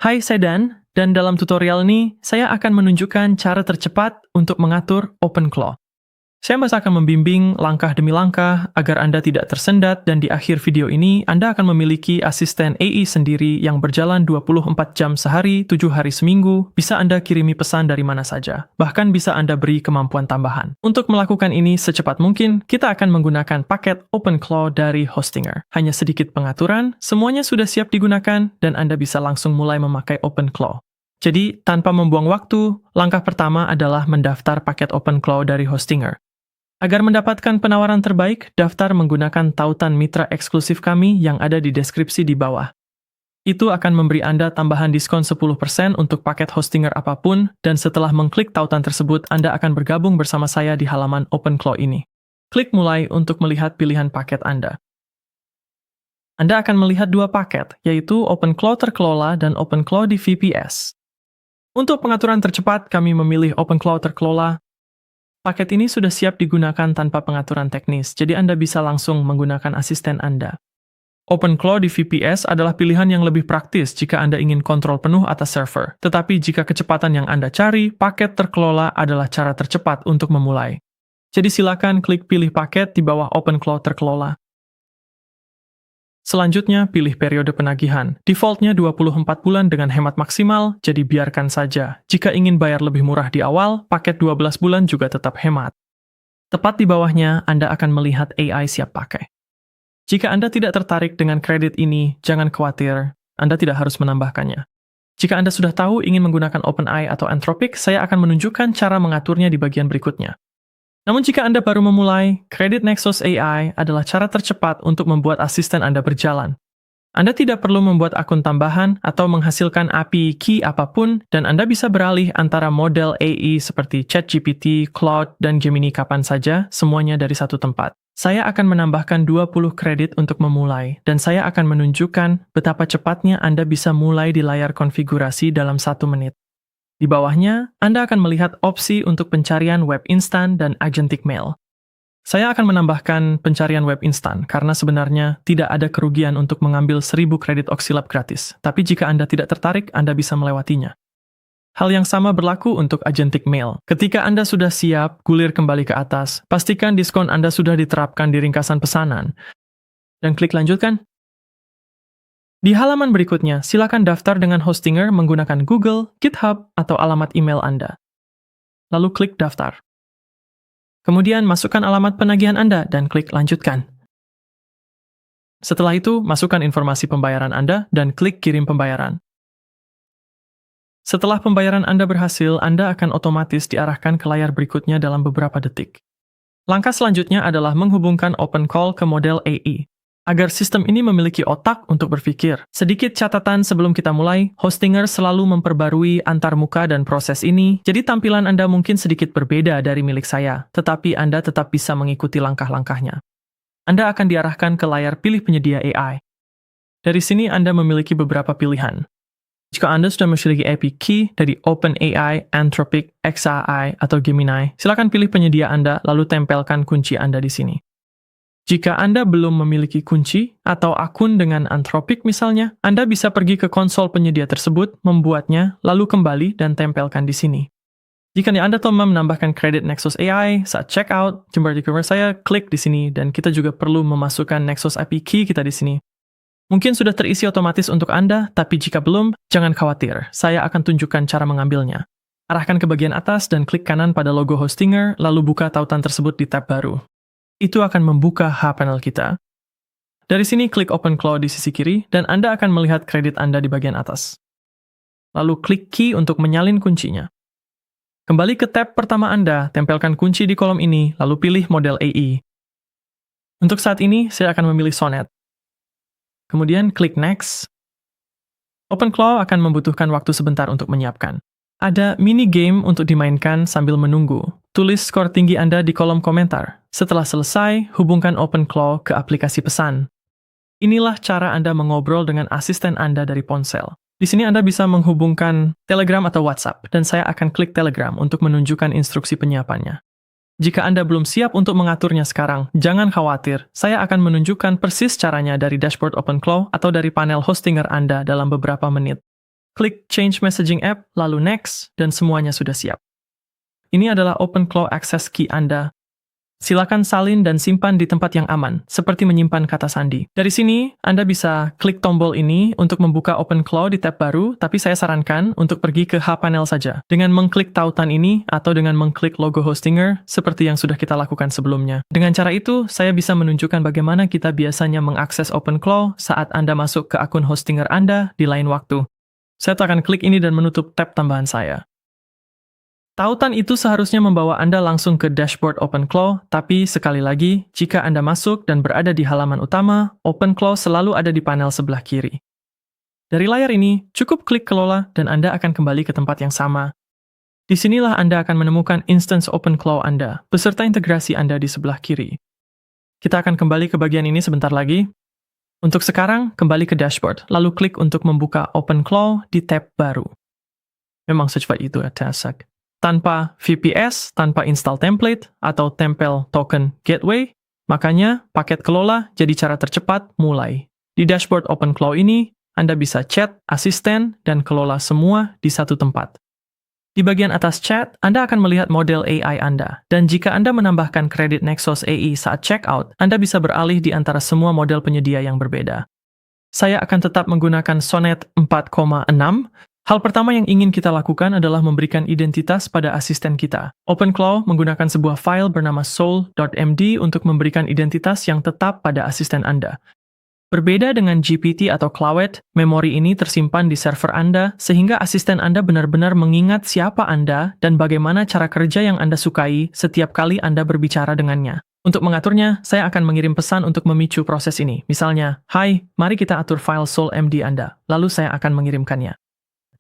Hai, saya dan dalam tutorial ini, saya akan menunjukkan cara tercepat untuk mengatur OpenClaw. Saya masih akan membimbing langkah demi langkah agar Anda tidak tersendat dan di akhir video ini Anda akan memiliki asisten AI sendiri yang berjalan 24 jam sehari, 7 hari seminggu, bisa Anda kirimi pesan dari mana saja. Bahkan bisa Anda beri kemampuan tambahan. Untuk melakukan ini secepat mungkin, kita akan menggunakan paket OpenClaw dari Hostinger. Hanya sedikit pengaturan, semuanya sudah siap digunakan dan Anda bisa langsung mulai memakai OpenClaw. Jadi, tanpa membuang waktu, langkah pertama adalah mendaftar paket OpenClaw dari Hostinger. Agar mendapatkan penawaran terbaik, daftar menggunakan tautan mitra eksklusif kami yang ada di deskripsi di bawah. Itu akan memberi Anda tambahan diskon 10% untuk paket Hostinger apapun, dan setelah mengklik tautan tersebut, Anda akan bergabung bersama saya di halaman OpenClaw ini. Klik mulai untuk melihat pilihan paket Anda. Anda akan melihat dua paket, yaitu OpenClaw terkelola dan OpenClaw di VPS. Untuk pengaturan tercepat, kami memilih OpenClaw terkelola. Paket ini sudah siap digunakan tanpa pengaturan teknis, jadi Anda bisa langsung menggunakan asisten Anda. OpenClaw di VPS adalah pilihan yang lebih praktis jika Anda ingin kontrol penuh atas server. Tetapi jika kecepatan yang Anda cari, paket terkelola adalah cara tercepat untuk memulai. Jadi silakan klik pilih paket di bawah OpenClaw terkelola. Selanjutnya, pilih periode penagihan. Defaultnya 24 bulan dengan hemat maksimal, jadi biarkan saja. Jika ingin bayar lebih murah di awal, paket 12 bulan juga tetap hemat. Tepat di bawahnya, Anda akan melihat AI siap pakai. Jika Anda tidak tertarik dengan kredit ini, jangan khawatir, Anda tidak harus menambahkannya. Jika Anda sudah tahu ingin menggunakan OpenAI atau Anthropic, saya akan menunjukkan cara mengaturnya di bagian berikutnya. Namun jika Anda baru memulai, Kredit Nexus AI adalah cara tercepat untuk membuat asisten Anda berjalan. Anda tidak perlu membuat akun tambahan atau menghasilkan API key apapun, dan Anda bisa beralih antara model AI seperti ChatGPT, Claude, dan Gemini kapan saja, semuanya dari satu tempat. Saya akan menambahkan 20 kredit untuk memulai, dan saya akan menunjukkan betapa cepatnya Anda bisa mulai di layar konfigurasi dalam 1 menit. Di bawahnya, Anda akan melihat opsi untuk pencarian web instan dan agentic mail. Saya akan menambahkan pencarian web instan karena sebenarnya tidak ada kerugian untuk mengambil 1000 kredit Oxylab gratis, tapi jika Anda tidak tertarik, Anda bisa melewatinya. Hal yang sama berlaku untuk agentic mail. Ketika Anda sudah siap, gulir kembali ke atas, pastikan diskon Anda sudah diterapkan di ringkasan pesanan, dan klik lanjutkan. Di halaman berikutnya, silakan daftar dengan Hostinger menggunakan Google, GitHub, atau alamat email Anda. Lalu klik daftar. Kemudian masukkan alamat penagihan Anda dan klik lanjutkan. Setelah itu, masukkan informasi pembayaran Anda dan klik kirim pembayaran. Setelah pembayaran Anda berhasil, Anda akan otomatis diarahkan ke layar berikutnya dalam beberapa detik. Langkah selanjutnya adalah menghubungkan OpenClaw ke model AI. Agar sistem ini memiliki otak untuk berpikir. Sedikit catatan sebelum kita mulai, Hostinger selalu memperbarui antarmuka dan proses ini, jadi tampilan Anda mungkin sedikit berbeda dari milik saya, tetapi Anda tetap bisa mengikuti langkah-langkahnya. Anda akan diarahkan ke layar pilih penyedia AI. Dari sini Anda memiliki beberapa pilihan. Jika Anda sudah memiliki API key dari OpenAI, Anthropic, xAI, atau Gemini, silakan pilih penyedia Anda lalu tempelkan kunci Anda di sini. Jika Anda belum memiliki kunci atau akun dengan Anthropic misalnya, Anda bisa pergi ke konsol penyedia tersebut, membuatnya, lalu kembali dan tempelkan di sini. Jika Anda telah menambahkan kredit Nexus AI, saat checkout, jumlah e-commerce saya, klik di sini, dan kita juga perlu memasukkan Nexus API Key kita di sini. Mungkin sudah terisi otomatis untuk Anda, tapi jika belum, jangan khawatir, saya akan tunjukkan cara mengambilnya. Arahkan ke bagian atas dan klik kanan pada logo Hostinger, lalu buka tautan tersebut di tab baru. Itu akan membuka hPanel kita. Dari sini klik OpenClaw di sisi kiri, dan Anda akan melihat kredit Anda di bagian atas. Lalu klik key untuk menyalin kuncinya. Kembali ke tab pertama Anda, tempelkan kunci di kolom ini, lalu pilih model AI. Untuk saat ini, saya akan memilih Sonnet. Kemudian klik Next. OpenClaw akan membutuhkan waktu sebentar untuk menyiapkan. Ada mini game untuk dimainkan sambil menunggu. Tulis skor tinggi Anda di kolom komentar. Setelah selesai, hubungkan OpenClaw ke aplikasi pesan. Inilah cara Anda mengobrol dengan asisten Anda dari ponsel. Di sini Anda bisa menghubungkan Telegram atau WhatsApp, dan saya akan klik Telegram untuk menunjukkan instruksi penyiapannya. Jika Anda belum siap untuk mengaturnya sekarang, jangan khawatir, saya akan menunjukkan persis caranya dari dashboard OpenClaw atau dari panel Hostinger Anda dalam beberapa menit. Klik Change Messaging App, lalu Next, dan semuanya sudah siap. Ini adalah OpenClaw Access Key Anda. Silakan salin dan simpan di tempat yang aman, seperti menyimpan kata sandi. Dari sini, Anda bisa klik tombol ini untuk membuka OpenClaw di tab baru, tapi saya sarankan untuk pergi ke hPanel saja. Dengan mengklik tautan ini, atau dengan mengklik logo Hostinger, seperti yang sudah kita lakukan sebelumnya. Dengan cara itu, saya bisa menunjukkan bagaimana kita biasanya mengakses OpenClaw saat Anda masuk ke akun Hostinger Anda di lain waktu. Saya akan klik ini dan menutup tab tambahan saya. Tautan itu seharusnya membawa Anda langsung ke dashboard OpenClaw, tapi sekali lagi, jika Anda masuk dan berada di halaman utama, OpenClaw selalu ada di panel sebelah kiri. Dari layar ini, cukup klik kelola dan Anda akan kembali ke tempat yang sama. Disinilah Anda akan menemukan instance OpenClaw Anda, beserta integrasi Anda di sebelah kiri. Kita akan kembali ke bagian ini sebentar lagi. Untuk sekarang, kembali ke dashboard, lalu klik untuk membuka OpenClaw di tab baru. Memang secepat itu ya, tasak. Tanpa VPS, tanpa install template, atau tempel token gateway, makanya paket kelola jadi cara tercepat mulai. Di dashboard OpenClaw ini, Anda bisa chat, asisten, dan kelola semua di satu tempat. Di bagian atas chat, Anda akan melihat model AI Anda, dan jika Anda menambahkan kredit Nexus AI saat checkout, Anda bisa beralih di antara semua model penyedia yang berbeda. Saya akan tetap menggunakan Sonnet 4,6. Hal pertama yang ingin kita lakukan adalah memberikan identitas pada asisten kita. OpenClaw menggunakan sebuah file bernama soul.md untuk memberikan identitas yang tetap pada asisten Anda. Berbeda dengan GPT atau Claude, memori ini tersimpan di server Anda sehingga asisten Anda benar-benar mengingat siapa Anda dan bagaimana cara kerja yang Anda sukai setiap kali Anda berbicara dengannya. Untuk mengaturnya, saya akan mengirim pesan untuk memicu proses ini. Misalnya, "Hai, mari kita atur file soul.md Anda." Lalu saya akan mengirimkannya.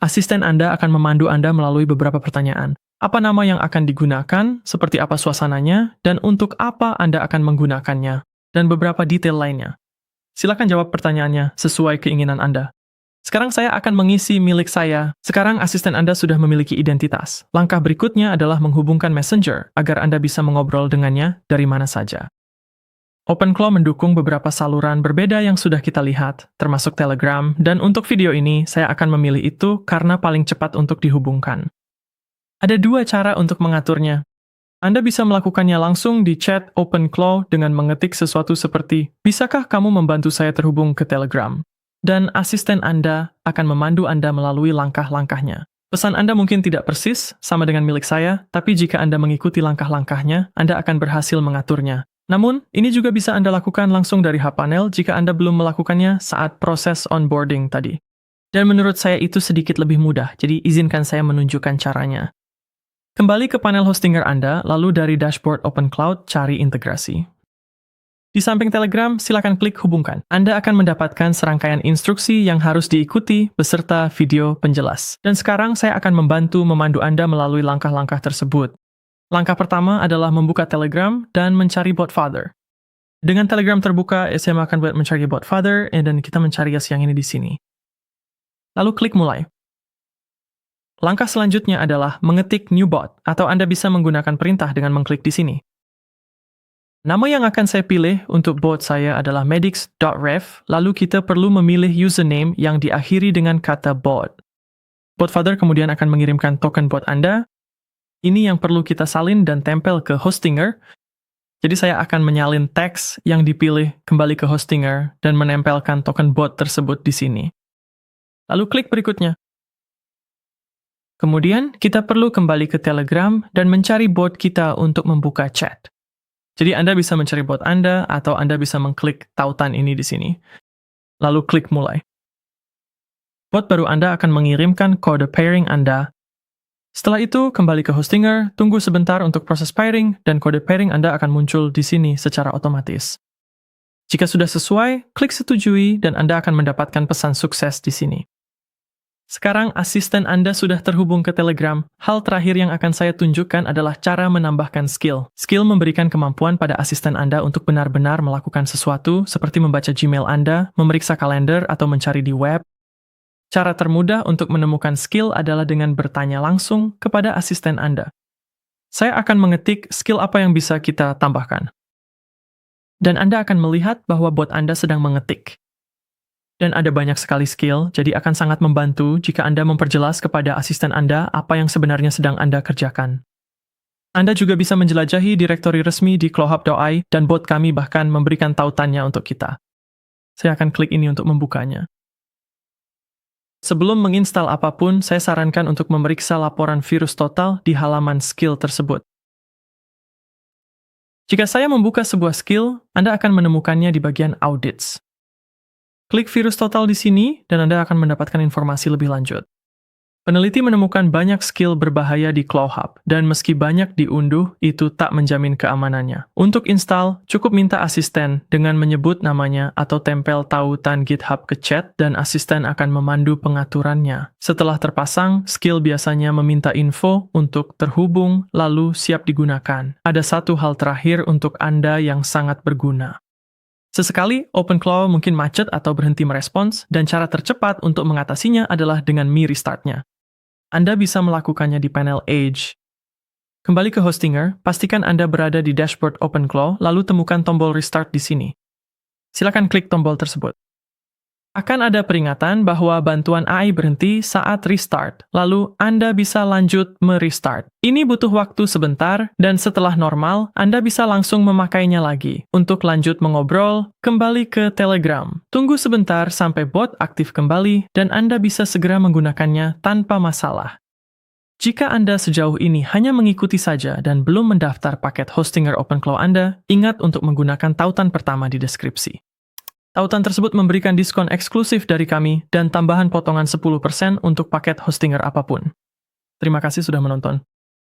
Asisten Anda akan memandu Anda melalui beberapa pertanyaan. Apa nama yang akan digunakan, seperti apa suasananya, dan untuk apa Anda akan menggunakannya, dan beberapa detail lainnya. Silakan jawab pertanyaannya sesuai keinginan Anda. Sekarang saya akan mengisi milik saya. Sekarang asisten Anda sudah memiliki identitas. Langkah berikutnya adalah menghubungkan Messenger agar Anda bisa mengobrol dengannya dari mana saja. OpenClaw mendukung beberapa saluran berbeda yang sudah kita lihat, termasuk Telegram, dan untuk video ini, saya akan memilih itu karena paling cepat untuk dihubungkan. Ada dua cara untuk mengaturnya. Anda bisa melakukannya langsung di chat OpenClaw dengan mengetik sesuatu seperti, "Bisakah kamu membantu saya terhubung ke Telegram?" Dan asisten Anda akan memandu Anda melalui langkah-langkahnya. Pesan Anda mungkin tidak persis, sama dengan milik saya, tapi jika Anda mengikuti langkah-langkahnya, Anda akan berhasil mengaturnya. Namun, ini juga bisa Anda lakukan langsung dari hPanel jika Anda belum melakukannya saat proses onboarding tadi. Dan menurut saya itu sedikit lebih mudah, jadi izinkan saya menunjukkan caranya. Kembali ke panel Hostinger Anda, lalu dari dashboard OpenClaw cari integrasi. Di samping Telegram, silakan klik hubungkan. Anda akan mendapatkan serangkaian instruksi yang harus diikuti beserta video penjelas. Dan sekarang saya akan membantu memandu Anda melalui langkah-langkah tersebut. Langkah pertama adalah membuka Telegram dan mencari bot father. Dengan Telegram terbuka, saya akan mencari bot father, dan kita mencari yang ini di sini. Lalu klik mulai. Langkah selanjutnya adalah mengetik new bot, atau Anda bisa menggunakan perintah dengan mengklik di sini. Nama yang akan saya pilih untuk bot saya adalah medix.ref, lalu kita perlu memilih username yang diakhiri dengan kata bot. Bot father kemudian akan mengirimkan token bot Anda. Ini yang perlu kita salin dan tempel ke Hostinger. Jadi saya akan menyalin teks yang dipilih kembali ke Hostinger dan menempelkan token bot tersebut di sini. Lalu klik berikutnya. Kemudian kita perlu kembali ke Telegram dan mencari bot kita untuk membuka chat. Jadi Anda bisa mencari bot Anda atau Anda bisa mengklik tautan ini di sini. Lalu klik mulai. Bot baru Anda akan mengirimkan kode pairing Anda. Setelah itu, kembali ke Hostinger, tunggu sebentar untuk proses pairing, dan kode pairing Anda akan muncul di sini secara otomatis. Jika sudah sesuai, klik setujui, dan Anda akan mendapatkan pesan sukses di sini. Sekarang asisten Anda sudah terhubung ke Telegram. Hal terakhir yang akan saya tunjukkan adalah cara menambahkan skill. Skill memberikan kemampuan pada asisten Anda untuk benar-benar melakukan sesuatu, seperti membaca Gmail Anda, memeriksa kalender, atau mencari di web. Cara termudah untuk menemukan skill adalah dengan bertanya langsung kepada asisten Anda. Saya akan mengetik skill apa yang bisa kita tambahkan. Dan Anda akan melihat bahwa bot Anda sedang mengetik. Dan ada banyak sekali skill, jadi akan sangat membantu jika Anda memperjelas kepada asisten Anda apa yang sebenarnya sedang Anda kerjakan. Anda juga bisa menjelajahi direktori resmi di ClowHub.ai dan bot kami bahkan memberikan tautannya untuk kita. Saya akan klik ini untuk membukanya. Sebelum menginstal apapun, saya sarankan untuk memeriksa laporan virus total di halaman skill tersebut. Jika saya membuka sebuah skill, Anda akan menemukannya di bagian Audits. Klik virus total di sini, dan Anda akan mendapatkan informasi lebih lanjut. Peneliti menemukan banyak skill berbahaya di ClowHub, dan meski banyak diunduh, itu tak menjamin keamanannya. Untuk install, cukup minta asisten dengan menyebut namanya atau tempel tautan GitHub ke chat, dan asisten akan memandu pengaturannya. Setelah terpasang, skill biasanya meminta info untuk terhubung, lalu siap digunakan. Ada satu hal terakhir untuk Anda yang sangat berguna. Sesekali, OpenClaw mungkin macet atau berhenti merespons, dan cara tercepat untuk mengatasinya adalah dengan restartnya. Anda bisa melakukannya di panel Edge. Kembali ke Hostinger, pastikan Anda berada di dashboard OpenClaw, lalu temukan tombol Restart di sini. Silakan klik tombol tersebut. Akan ada peringatan bahwa bantuan AI berhenti saat restart, lalu Anda bisa lanjut merestart. Ini butuh waktu sebentar, dan setelah normal, Anda bisa langsung memakainya lagi. Untuk lanjut mengobrol, kembali ke Telegram. Tunggu sebentar sampai bot aktif kembali, dan Anda bisa segera menggunakannya tanpa masalah. Jika Anda sejauh ini hanya mengikuti saja dan belum mendaftar paket Hostinger OpenClaw Anda, ingat untuk menggunakan tautan pertama di deskripsi. Tautan tersebut memberikan diskon eksklusif dari kami dan tambahan potongan 10% untuk paket Hostinger apapun. Terima kasih sudah menonton.